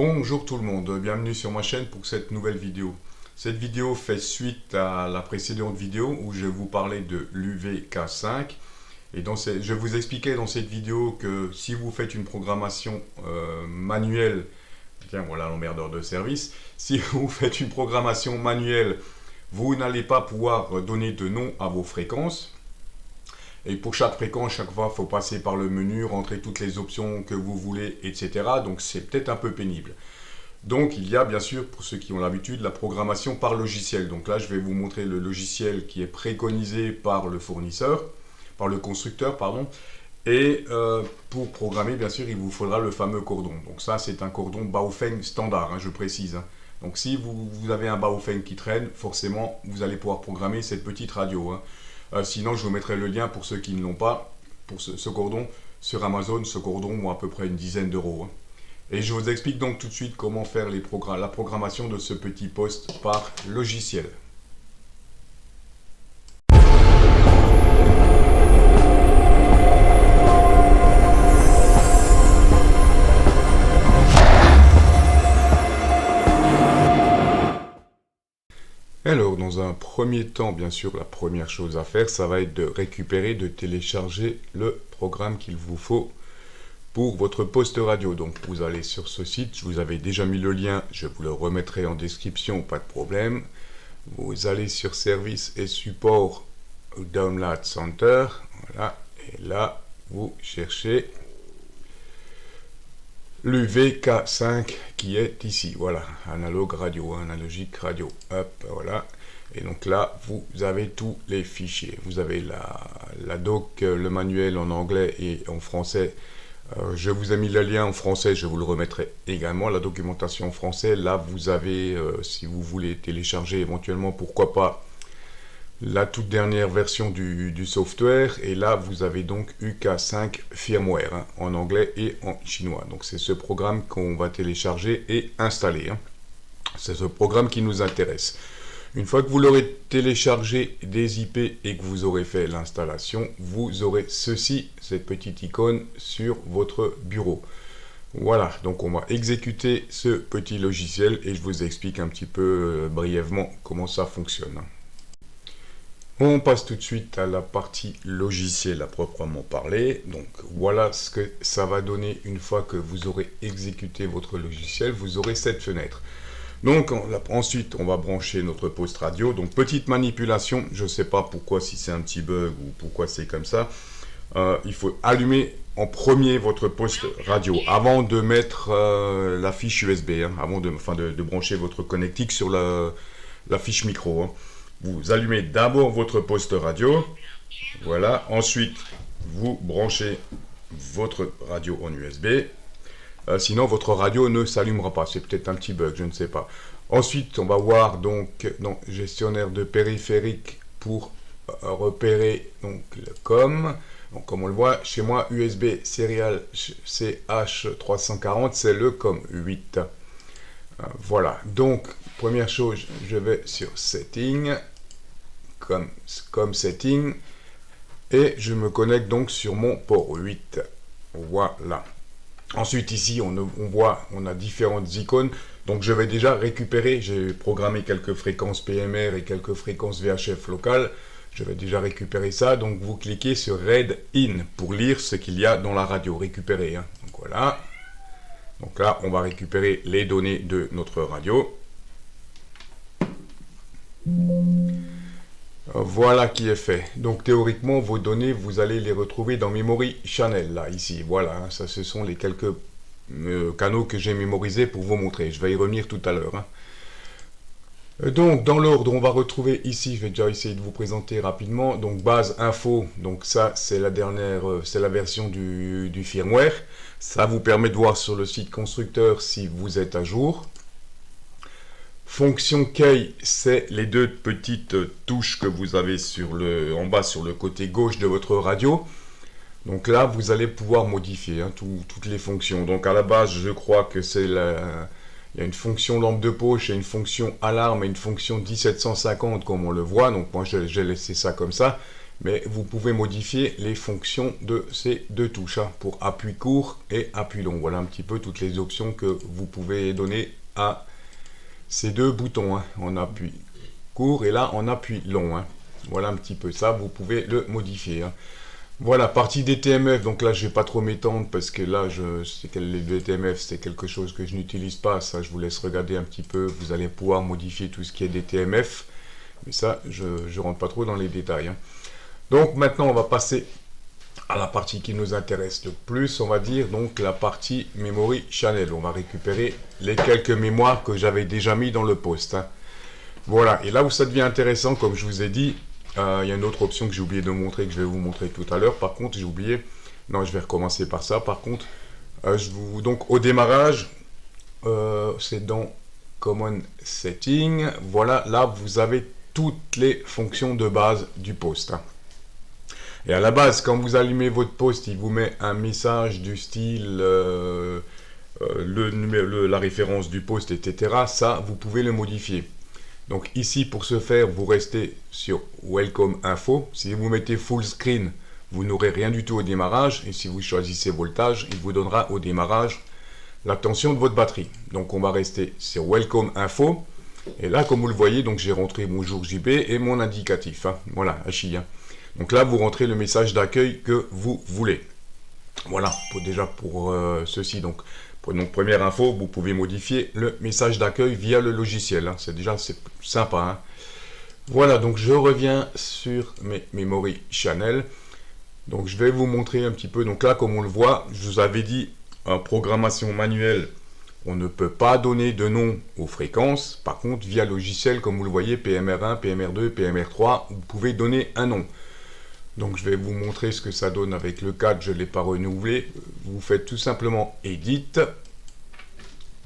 Bonjour tout le monde, bienvenue sur ma chaîne pour cette nouvelle vidéo. Cette vidéo fait suite à la précédente vidéo où je vous parlais de l'UVK5. Et je vous expliquais dans cette vidéo que si vous faites une programmation manuelle, tiens voilà l'emmerdeur de service, si vous faites une programmation manuelle, vous n'allez pas pouvoir donner de nom à vos fréquences. Et pour chaque fréquence, chaque fois, il faut passer par le menu, rentrer toutes les options que vous voulez, etc. Donc c'est peut-être un peu pénible. Donc il y a bien sûr, pour ceux qui ont l'habitude, la programmation par logiciel. Donc là, je vais vous montrer le logiciel qui est préconisé par le fournisseur, par le constructeur, pardon. Et pour programmer, bien sûr, il vous faudra le fameux cordon. Donc ça, c'est un cordon Baofeng standard, je précise. Donc si vous avez un Baofeng qui traîne, forcément, vous allez pouvoir programmer cette petite radio. Sinon, je vous mettrai le lien pour ceux qui ne l'ont pas, pour ce cordon, sur Amazon. Ce cordon vaut à peu près une dizaine d'euros. Et je vous explique donc tout de suite comment faire la programmation de ce petit poste par logiciel. Alors, dans un premier temps, bien sûr, la première chose à faire, ça va être de récupérer, de télécharger le programme qu'il vous faut pour votre poste radio. Donc, vous allez sur ce site, je vous avais déjà mis le lien, je vous le remettrai en description, pas de problème. Vous allez sur Service et Support Download Center, voilà, et là, vous cherchez l'UVK5 qui est ici, voilà, analogue radio, analogique radio, hop, voilà, et donc là, vous avez tous les fichiers, vous avez la doc, le manuel en anglais et en français, je vous ai mis le lien en français, je vous le remettrai également, la documentation en français, là, vous avez, si vous voulez télécharger éventuellement, pourquoi pas, la toute dernière version du software, et là vous avez donc UK5 firmware en anglais et en chinois. Donc c'est ce programme qu'on va télécharger et installer. C'est ce programme qui nous intéresse. Une fois que vous l'aurez téléchargé des IP et que vous aurez fait l'installation, vous aurez ceci, cette petite icône sur votre bureau. Voilà, donc on va exécuter ce petit logiciel et je vous explique un petit peu brièvement comment ça fonctionne. On passe tout de suite à la partie logiciel à proprement parler. Donc voilà ce que ça va donner une fois que vous aurez exécuté votre logiciel. Vous aurez cette fenêtre. Donc ensuite on va brancher notre poste radio. Donc petite manipulation, je ne sais pas pourquoi, si c'est un petit bug ou pourquoi c'est comme ça. Il faut allumer en premier votre poste radio avant de mettre la fiche USB, avant de brancher votre connectique sur la fiche micro. Vous allumez d'abord votre poste radio, voilà, ensuite vous branchez votre radio en USB, sinon votre radio ne s'allumera pas, c'est peut-être un petit bug, je ne sais pas. Ensuite, on va voir donc dans gestionnaire de périphériques pour repérer donc le COM. Donc comme on le voit, chez moi, USB Serial CH340, c'est le COM 8. Voilà, donc première chose, je vais sur Setting, comme Setting, et je me connecte donc sur mon port 8. Voilà. Ensuite ici, on voit, on a différentes icônes. Donc je vais déjà récupérer, j'ai programmé quelques fréquences PMR et quelques fréquences VHF locales. Je vais déjà récupérer ça. Donc vous cliquez sur Read In pour lire ce qu'il y a dans la radio, récupérer. Donc voilà. Donc là, on va récupérer les données de notre radio. Voilà qui est fait. Donc théoriquement, vos données, vous allez les retrouver dans Memory Channel, là, ici. Voilà, ça, ce sont les quelques canaux que j'ai mémorisés pour vous montrer. Je vais y revenir tout à l'heure. Donc, dans l'ordre, on va retrouver ici, je vais déjà essayer de vous présenter rapidement, donc base info, donc ça c'est la dernière, c'est la version du firmware. Ça vous permet de voir sur le site constructeur si vous êtes à jour. Fonction key, c'est les deux petites touches que vous avez en bas sur le côté gauche de votre radio. Donc là, vous allez pouvoir modifier toutes les fonctions. Donc à la base, je crois que c'est il y a une fonction lampe de poche et une fonction alarme et une fonction 1750 comme on le voit. Donc moi j'ai laissé ça comme ça. mais vous pouvez modifier les fonctions de ces deux touches, hein, pour appui court et appui long. Voilà un petit peu toutes les options que vous pouvez donner à ces deux boutons, hein, en appui court et là en appui long, hein. Voilà un petit peu ça, vous pouvez le modifier, hein. Voilà, partie des TMF, donc là je vais pas trop m'étendre parce que là les DTMF c'est quelque chose que je n'utilise pas, ça je vous laisse regarder un petit peu, vous allez pouvoir modifier tout ce qui est DTMF, mais ça je rentre pas trop dans les détails, hein. Donc maintenant on va passer à la partie qui nous intéresse le plus, on va dire, donc la partie Memory Channel. On va récupérer les quelques mémoires que j'avais déjà mis dans le post, hein. Voilà, et là où ça devient intéressant, comme je vous ai dit, il y a une autre option que j'ai oublié de montrer, que je vais vous montrer tout à l'heure. Par contre, j'ai oublié, non, je vais recommencer par ça. Par contre, donc au démarrage, c'est dans Common Setting. Voilà, là, vous avez toutes les fonctions de base du post, hein. Et à la base, quand vous allumez votre post, il vous met un message du style la référence du post, etc. Ça, vous pouvez le modifier. Donc ici, pour ce faire, vous restez sur Welcome Info. Si vous mettez Full Screen, vous n'aurez rien du tout au démarrage. Et si vous choisissez Voltage, il vous donnera au démarrage la tension de votre batterie. Donc on va rester sur Welcome Info. Et là, comme vous le voyez, donc j'ai rentré Bonjour JB et mon indicatif, hein. Voilà, HI, hein. Donc là, vous rentrez le message d'accueil que vous voulez. Voilà, déjà pour ceci. Donc, première info, vous pouvez modifier le message d'accueil via le logiciel, hein. C'est sympa, hein. Voilà, donc je reviens sur mes Memory Channel. Donc je vais vous montrer un petit peu. Donc là, comme on le voit, je vous avais dit, en programmation manuelle, on ne peut pas donner de nom aux fréquences. Par contre, via logiciel, comme vous le voyez, PMR1, PMR2, PMR3, vous pouvez donner un nom. Donc je vais vous montrer ce que ça donne avec le 4, je ne l'ai pas renouvelé. Vous faites tout simplement Edit.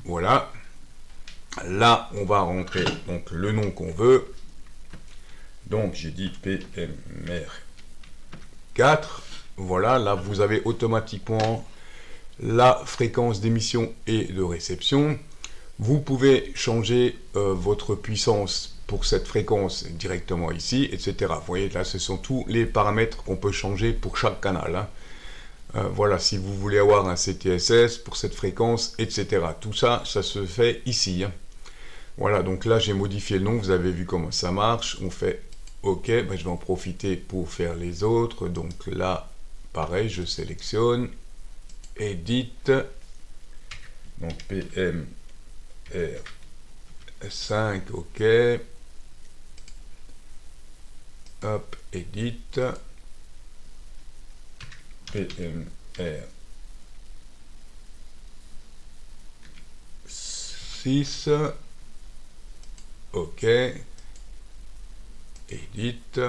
Voilà. Là, on va rentrer donc le nom qu'on veut. Donc j'ai dit PMR4. Voilà, là vous avez automatiquement la fréquence d'émission et de réception. Vous pouvez changer votre puissance pour cette fréquence directement ici, etc. Vous voyez, là, ce sont tous les paramètres qu'on peut changer pour chaque canal, hein. Voilà, si vous voulez avoir un CTSS pour cette fréquence, etc. Tout ça, ça se fait ici, hein. Voilà, donc là, j'ai modifié le nom. Vous avez vu comment ça marche. On fait OK. Ben, je vais en profiter pour faire les autres. Donc là, pareil, je sélectionne. Edit. Donc PMR5, OK. Hop, Edit. PMR6. OK. Edit.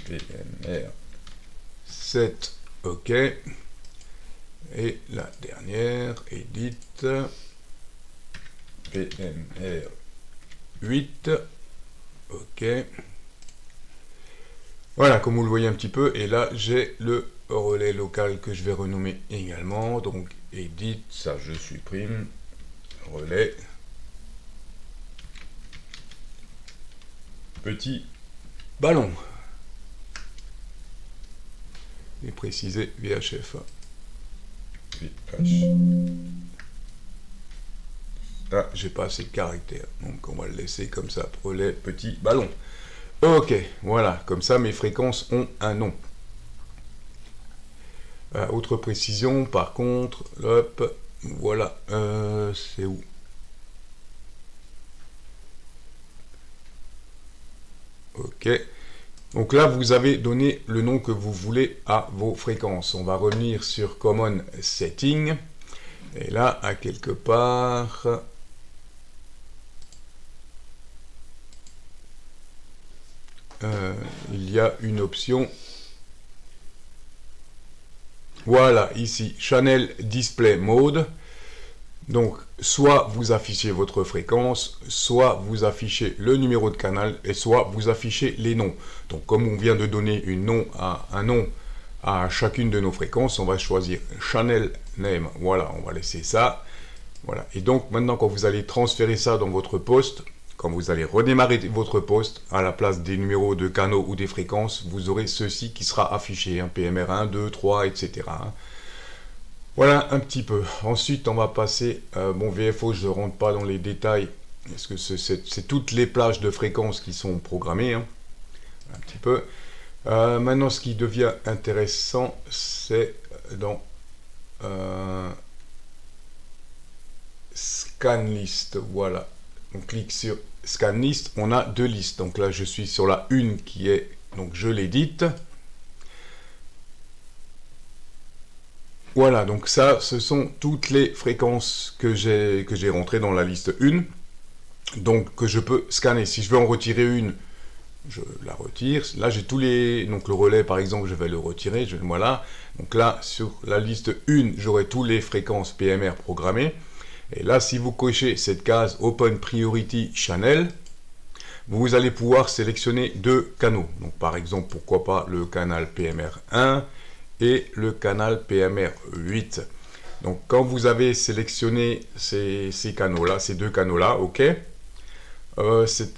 PMR7. OK. Et la dernière, Edit. PMR8. OK. Voilà, comme vous le voyez un petit peu. Et là, j'ai le relais local que je vais renommer également. Donc, Edit, ça je supprime. Relais. Petit ballon. Et préciser VHF. Ah, j'ai pas assez de caractères, donc on va le laisser comme ça, relais petit ballon. Ok, voilà, comme ça mes fréquences ont un nom. Autre précision, par contre, hop, voilà, c'est où? Ok, donc là vous avez donné le nom que vous voulez à vos fréquences. On va revenir sur Common Setting, et là, à quelque part... il y a une option, voilà, ici, Channel Display Mode. Donc, soit vous affichez votre fréquence, soit vous affichez le numéro de canal, et soit vous affichez les noms. Donc, comme on vient de donner un nom à chacune de nos fréquences, on va choisir Channel Name. Voilà, on va laisser ça. Voilà. Et donc, maintenant, quand vous allez transférer ça dans votre poste, quand vous allez redémarrer votre poste, à la place des numéros de canaux ou des fréquences, vous aurez ceci qui sera affiché, hein, PMR 1, 2, 3, etc. hein. Voilà un petit peu. Ensuite, on va passer, bon VFO, je ne rentre pas dans les détails, parce que c'est toutes les plages de fréquences qui sont programmées, hein, un petit peu. Maintenant, ce qui devient intéressant, c'est dans Scan List, voilà. On clique sur Scan List, on a deux listes. Donc là, je suis sur la une qui est, donc je l'édite. Voilà, donc ça, ce sont toutes les fréquences que j'ai rentrées dans la liste 1. Donc que je peux scanner. Si je veux en retirer une, je la retire. Là, j'ai tous les... Donc le relais, par exemple, je vais le retirer. Voilà. Donc là, sur la liste 1, j'aurai tous les fréquences PMR programmées. Et là, si vous cochez cette case Open Priority Channel, vous allez pouvoir sélectionner deux canaux. Donc par exemple, pourquoi pas le canal PMR 1 et le canal PMR 8. Donc quand vous avez sélectionné ces canaux-là, ces deux canaux-là, ok.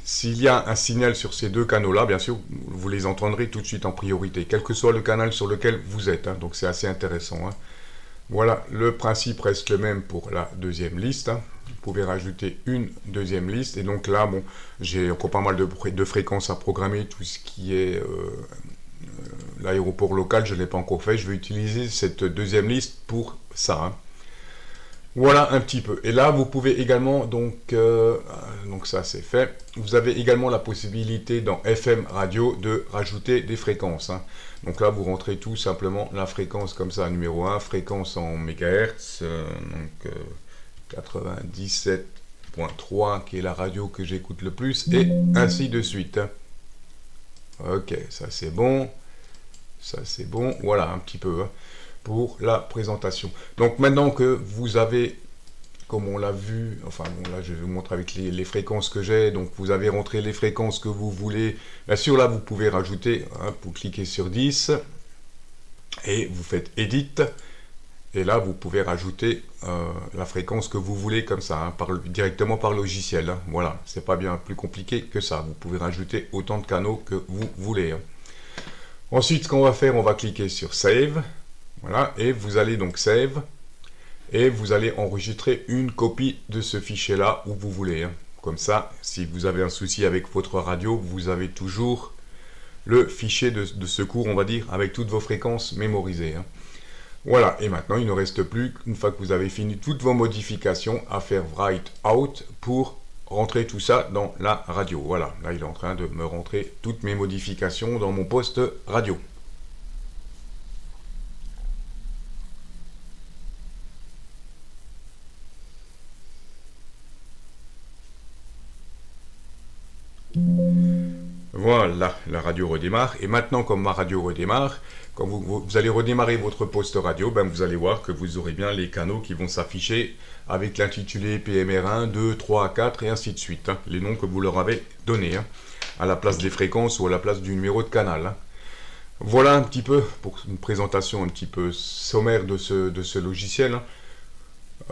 S'il y a un signal sur ces deux canaux-là, bien sûr, vous les entendrez tout de suite en priorité, quel que soit le canal sur lequel vous êtes. Hein, donc c'est assez intéressant. Hein. Voilà, le principe reste le même pour la deuxième liste. Hein. Vous pouvez rajouter une deuxième liste. Et donc là, bon, j'ai encore pas mal de fréquences à programmer. Tout ce qui est l'aéroport local, je ne l'ai pas encore fait. Je vais utiliser cette deuxième liste pour ça. Hein. Voilà un petit peu. Et là, vous pouvez également, donc ça c'est fait. Vous avez également la possibilité dans FM radio de rajouter des fréquences. Hein. Donc là, vous rentrez tout simplement la fréquence comme ça, numéro 1, fréquence en mégahertz, donc 97.3 qui est la radio que j'écoute le plus, et ainsi de suite. Hein. Ok, ça c'est bon. Ça c'est bon. Voilà un petit peu. Hein. Pour la présentation. Donc maintenant que vous avez, comme on l'a vu, enfin bon là je vais vous montrer avec les fréquences que j'ai, donc vous avez rentré les fréquences que vous voulez, bien sûr là vous pouvez rajouter, hein, vous cliquez sur 10, et vous faites Edit, et là vous pouvez rajouter la fréquence que vous voulez comme ça, hein, directement par logiciel, hein. Voilà, c'est pas bien plus compliqué que ça, vous pouvez rajouter autant de canaux que vous voulez. Hein. Ensuite ce qu'on va faire, on va cliquer sur Save. Voilà, et vous allez donc Save, et vous allez enregistrer une copie de ce fichier-là où vous voulez. Hein. Comme ça, si vous avez un souci avec votre radio, vous avez toujours le fichier de secours, on va dire, avec toutes vos fréquences mémorisées. Hein. Voilà, et maintenant, il ne reste plus qu'une fois que vous avez fini toutes vos modifications, à faire Write Out pour rentrer tout ça dans la radio. Voilà, là, il est en train de me rentrer toutes mes modifications dans mon poste radio. Voilà, la radio redémarre. Et maintenant, comme ma radio redémarre, quand vous allez redémarrer votre poste radio, ben vous allez voir que vous aurez bien les canaux qui vont s'afficher avec l'intitulé PMR 1, 2, 3, 4 et ainsi de suite. Hein, les noms que vous leur avez donnés, hein, à la place des fréquences ou à la place du numéro de canal. Hein. Voilà un petit peu pour une présentation un petit peu sommaire de ce logiciel. Hein.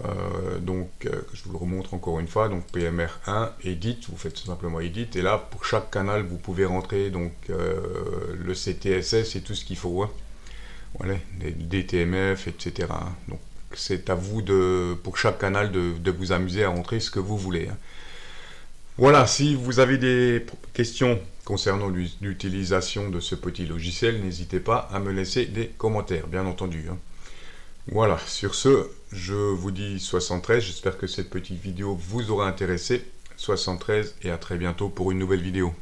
Je vous le remontre encore une fois, donc PMR 1, Edit, vous faites tout simplement Edit, et là pour chaque canal vous pouvez rentrer donc le CTSS et tout ce qu'il faut, hein. Voilà, des DTMF, etc. Donc c'est à vous pour chaque canal de vous amuser à rentrer ce que vous voulez. Hein. Voilà, si vous avez des questions concernant l'utilisation de ce petit logiciel, n'hésitez pas à me laisser des commentaires, bien entendu. Hein. Voilà, sur ce, je vous dis 73, j'espère que cette petite vidéo vous aura intéressé. 73 et à très bientôt pour une nouvelle vidéo.